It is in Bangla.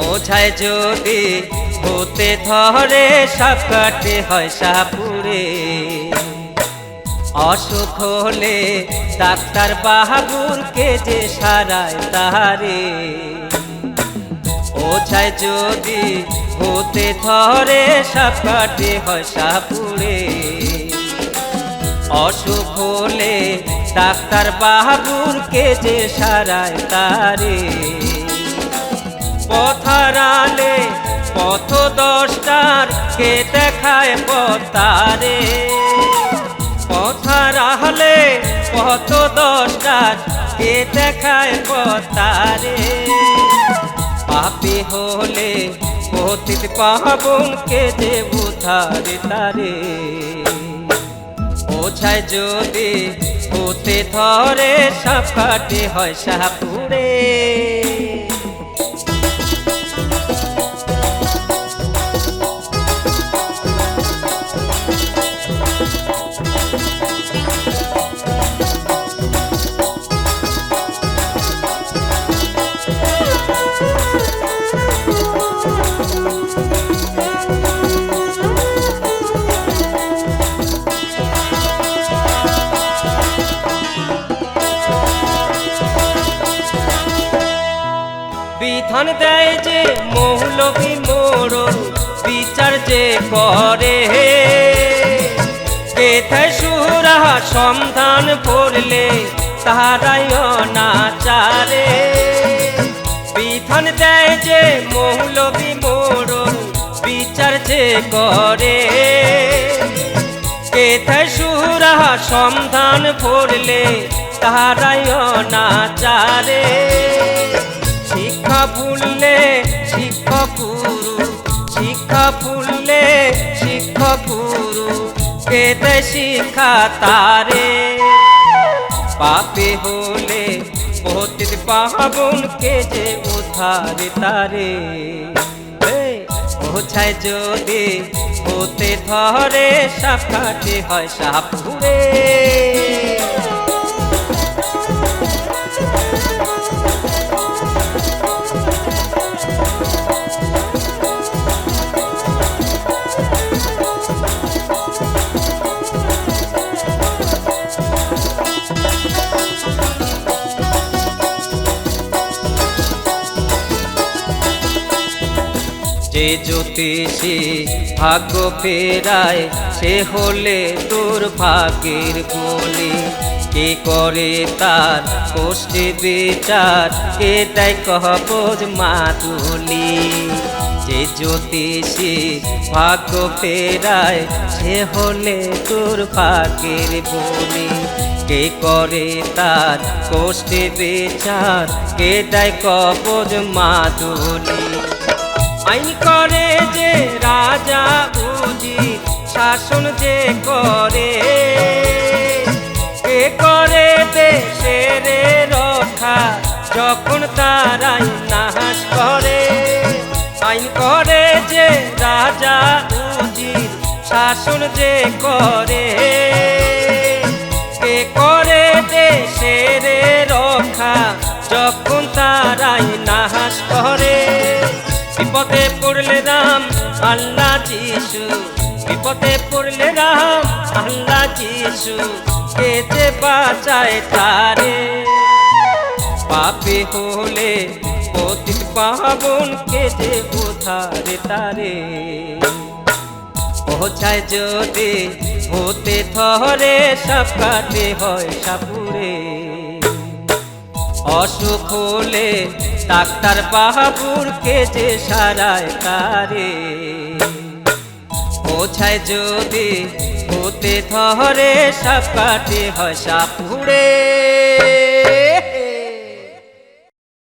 ওঝায় যদি হতে ধরে সাপ কাটে হয় সাপুরে। অসুখ হলে ডাক্তার বাহাদুরকে যে সারায় তারে। ওঝায় যদি হতে ধরে সাপ কাটে হয় সাপুরে। অসুখ হলে ডাক্তার বাহাদুরকে যে সারায় তারে। পথারালে পথ দশটার কে দেখায় পতারে। পথারালে পথ দশটার কে দেখায় পতারে। পাপী হলে পতিত পাবনকে যে উদ্ধারে তারে। ওঝায় যদি হতে ধরে সাপ কাটে হয় সাপুরে। বিধান দেয় যে মৌলবী মোড়ল বিচার যে করে। কেথায় সুরা সন্ধান করলে তাহারাই অনাচারে। বিধান দেয় যে মৌলবী মোড়ল বিচার যে করে। কেথায় সুরা সন্ধান করলে তাহারাই অনাচারে। শিক্ষা ভুললে শিক্ষক গুরু, শিক্ষা ভুললে শিক্ষক গুরু কে দেয় শিক্ষা তারে। পাপী হলে পতিত পাবনকে যে উদ্ধারে তারে। ওঝায় যদি হতে ধরে সাপ কাটে হয় সাপুরে। যে জ্যোতিষী ভাগ্য ফেরায় সে হলে দুর্ভাগ্যের বলি। কে করে তার কষ্টে বিচার, কে দেয় কবজ মাতুলি। যে জ্যোতিষী ভাগ্য ফেরায় সে হলে দুর্ভাগ্যের বলি। কে করে তার কষ্টে বিচার, কে দেয় কবজ মাতুলি। আইন করে যে রাজা উজির, শাসন যে করে। কে করে দেশের রক্ষা যখন তারাই নাশ করে। আইন করে যে রাজা উজির, শাসন যে করে। কে করে দেশের রক্ষা যখন তারাই নাশ করে। বিপদে পড়লে রাম আল্লাহ যিশু, বিপদে পড়লে রাম আল্লাহ যিশু কে যে বাঁচায় তারে। পাপী হলে পতিত পাবনকে যে উদ্ধারে তারে। ওঝায় যদি হতে ধরে সাপ কাটে হয় সাপুরে। অসুখ হলে ডাক্তার বাহাদুরকে যে সারায় তারে। ওঝায় যদি হতে ধরে সাপ কাটে হয় সাপুরে।